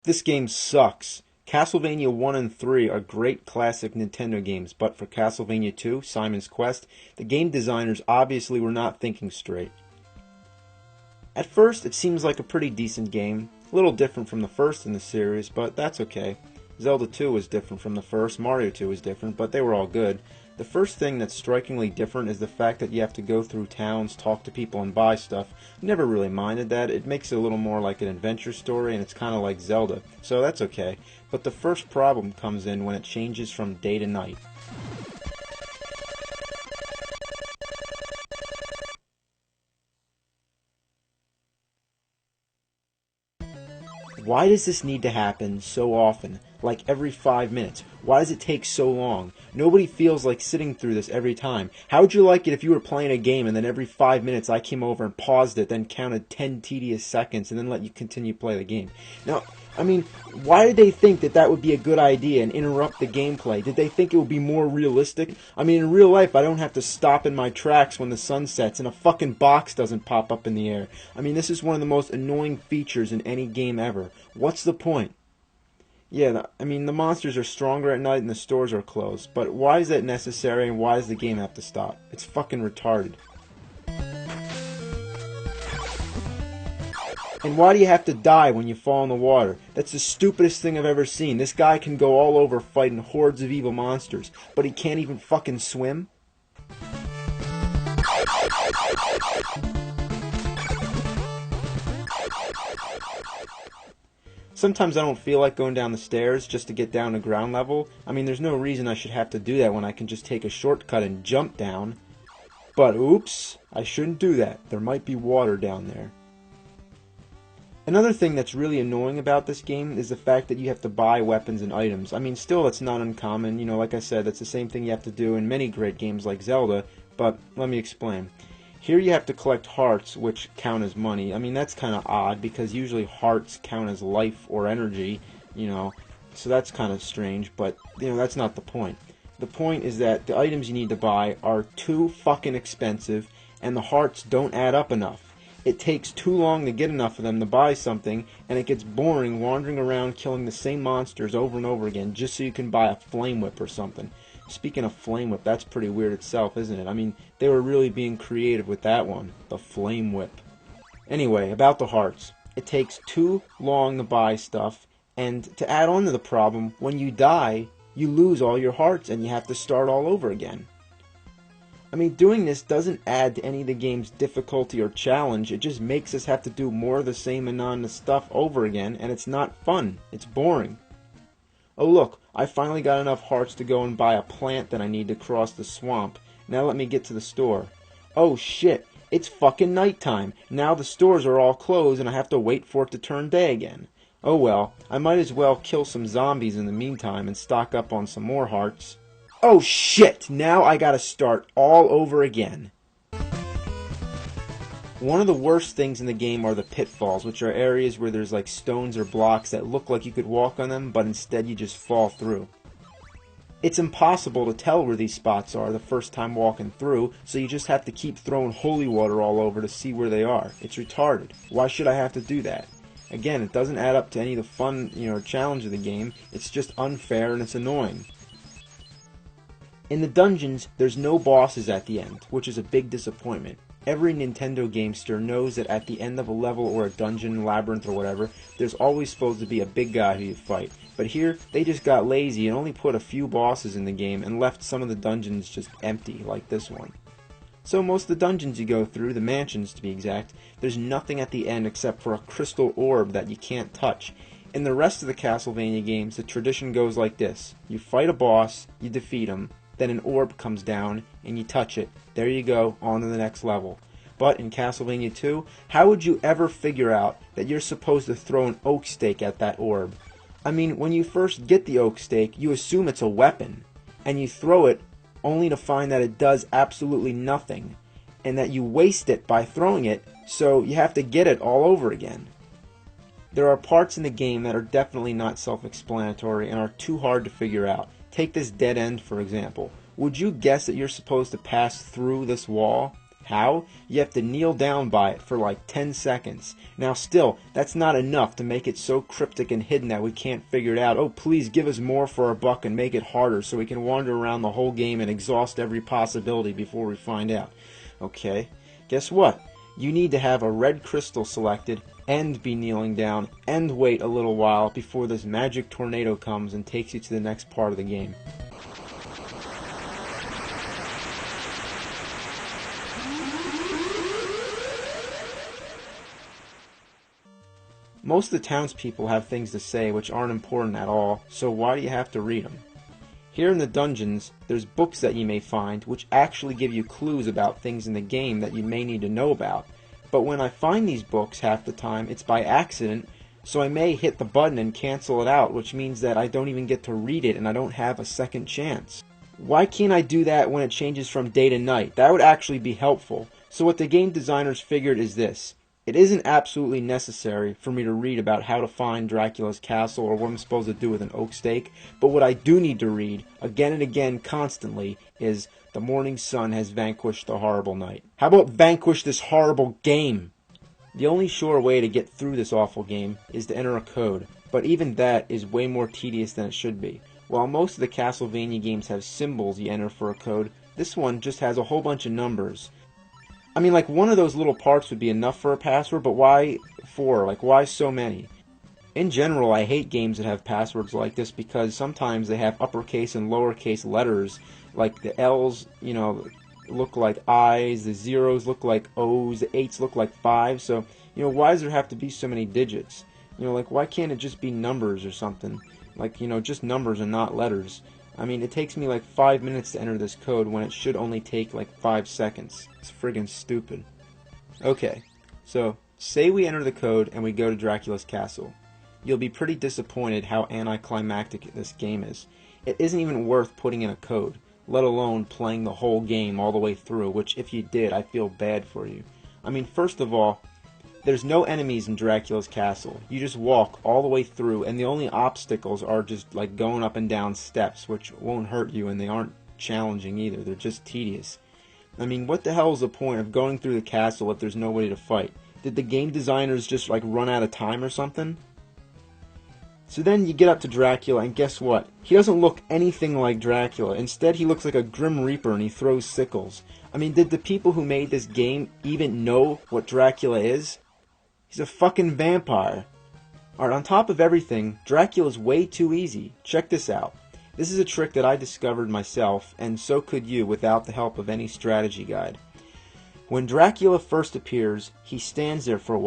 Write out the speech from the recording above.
This game sucks. Castlevania 1 and 3 are great classic Nintendo games, but for Castlevania 2, Simon's Quest, the game designers obviously were not thinking straight. At first, it seems like a pretty decent game, a little different from the first in the series, but that's okay. Zelda 2 was different from the first, Mario 2 was different, but they were all good. The first thing that's strikingly different is the fact that you have to go through towns, talk to people, and buy stuff. Never really minded that. It makes it a little more like an adventure story, and it's kind of like Zelda, so that's okay. But the first problem comes in when it changes from day to night. Why does this need to happen so often? Like every 5 minutes? Why does it take so long? Nobody feels like sitting through this every time. How would you like it if you were playing a game and then every 5 minutes I came over and paused it, then counted 10 tedious seconds and then let you continue to play the game? Now, why did they think that that would be a good idea and interrupt the gameplay? Did they think it would be more realistic? In real life, I don't have to stop in my tracks when the sun sets and a fucking box doesn't pop up in the air. This is one of the most annoying features in any game ever. What's the point? Yeah, the monsters are stronger at night and the stores are closed, but why is that necessary and why does the game have to stop? It's fucking retarded. And why do you have to die when you fall in the water? That's the stupidest thing I've ever seen. This guy can go all over fighting hordes of evil monsters, but he can't even fucking swim? Sometimes I don't feel like going down the stairs just to get down to ground level. There's no reason I should have to do that when I can just take a shortcut and jump down. But oops, I shouldn't do that. There might be water down there. Another thing that's really annoying about this game is the fact that you have to buy weapons and items. Still, that's not uncommon. Like I said, that's the same thing you have to do in many great games like Zelda, but let me explain. Here you have to collect hearts, which count as money. That's kind of odd, because usually hearts count as life or energy, so that's kind of strange, but, that's not the point. The point is that the items you need to buy are too fucking expensive, and the hearts don't add up enough. It takes too long to get enough of them to buy something, and it gets boring wandering around killing the same monsters over and over again just so you can buy a flame whip or something. Speaking of flame whip, that's pretty weird itself, isn't it? They were really being creative with that one, the flame whip. Anyway, about the hearts. It takes too long to buy stuff, and to add on to the problem, when you die, you lose all your hearts and you have to start all over again. Doing this doesn't add to any of the game's difficulty or challenge, it just makes us have to do more of the same monotonous stuff over again, and it's not fun, it's boring. Oh look, I finally got enough hearts to go and buy a plant that I need to cross the swamp. Now let me get to the store. Oh shit, it's fucking nighttime. Now the stores are all closed and I have to wait for it to turn day again. Oh well, I might as well kill some zombies in the meantime and stock up on some more hearts. Oh shit, now I gotta start all over again. One of the worst things in the game are the pitfalls, which are areas where there's like stones or blocks that look like you could walk on them, but instead you just fall through. It's impossible to tell where these spots are the first time walking through, so you just have to keep throwing holy water all over to see where they are. It's retarded. Why should I have to do that? Again, it doesn't add up to any of the fun, challenge of the game. It's just unfair and it's annoying. In the dungeons, there's no bosses at the end, which is a big disappointment. Every Nintendo gamester knows that at the end of a level or a dungeon, labyrinth or whatever, there's always supposed to be a big guy who you fight. But here, they just got lazy and only put a few bosses in the game and left some of the dungeons just empty, like this one. So most of the dungeons you go through, the mansions to be exact, there's nothing at the end except for a crystal orb that you can't touch. In the rest of the Castlevania games, the tradition goes like this. You fight a boss, you defeat him, then an orb comes down, and you touch it. There you go, on to the next level. But in Castlevania 2, how would you ever figure out that you're supposed to throw an oak stake at that orb? When you first get the oak stake, you assume it's a weapon, and you throw it only to find that it does absolutely nothing, and that you waste it by throwing it, so you have to get it all over again. There are parts in the game that are definitely not self-explanatory and are too hard to figure out. Take this dead end, for example. Would you guess that you're supposed to pass through this wall? How? You have to kneel down by it for like 10 seconds. Now still, that's not enough to make it so cryptic and hidden that we can't figure it out. Oh, please give us more for our buck and make it harder so we can wander around the whole game and exhaust every possibility before we find out. Okay, guess what? You need to have a red crystal selected and be kneeling down and wait a little while before this magic tornado comes and takes you to the next part of the game. Most of the townspeople have things to say which aren't important at all, so why do you have to read them? Here in the dungeons, there's books that you may find which actually give you clues about things in the game that you may need to know about. But when I find these books half the time, it's by accident, so I may hit the button and cancel it out, which means that I don't even get to read it and I don't have a second chance. Why can't I do that when it changes from day to night? That would actually be helpful. So what the game designers figured is this. It isn't absolutely necessary for me to read about how to find Dracula's castle or what I'm supposed to do with an oak stake, but what I do need to read, again and again constantly, is the morning sun has vanquished the horrible night. How about vanquish this horrible game? The only sure way to get through this awful game is to enter a code, but even that is way more tedious than it should be. While most of the Castlevania games have symbols you enter for a code, this one just has a whole bunch of numbers. I mean, like, one of those little parts would be enough for a password, but why 4? Like, why so many? In general, I hate games that have passwords like this because sometimes they have uppercase and lowercase letters. Like, the L's, you know, look like I's, the zeros look like O's, the 8's look like 5's. So, you know, why does there have to be so many digits? You know, like, why can't it just be numbers or something? Like, you know, just numbers and not letters. I mean, it takes me like 5 minutes to enter this code when it should only take like 5 seconds. It's friggin' stupid. Okay, so say we enter the code and we go to Dracula's castle. You'll be pretty disappointed how anticlimactic this game is. It isn't even worth putting in a code, let alone playing the whole game all the way through, which if you did, I feel bad for you. I mean, first of all, there's no enemies in Dracula's castle. You just walk all the way through, and the only obstacles are just like going up and down steps, which won't hurt you, and they aren't challenging either. They're just tedious. I mean, what the hell is the point of going through the castle if there's nobody to fight? Did the game designers just like run out of time or something? So then you get up to Dracula, and guess what? He doesn't look anything like Dracula. Instead, he looks like a Grim Reaper, and he throws sickles. I mean, did the people who made this game even know what Dracula is? He's a fucking vampire. Alright, on top of everything, Dracula's way too easy. Check this out. This is a trick that I discovered myself, and so could you without the help of any strategy guide. When Dracula first appears, he stands there for a while.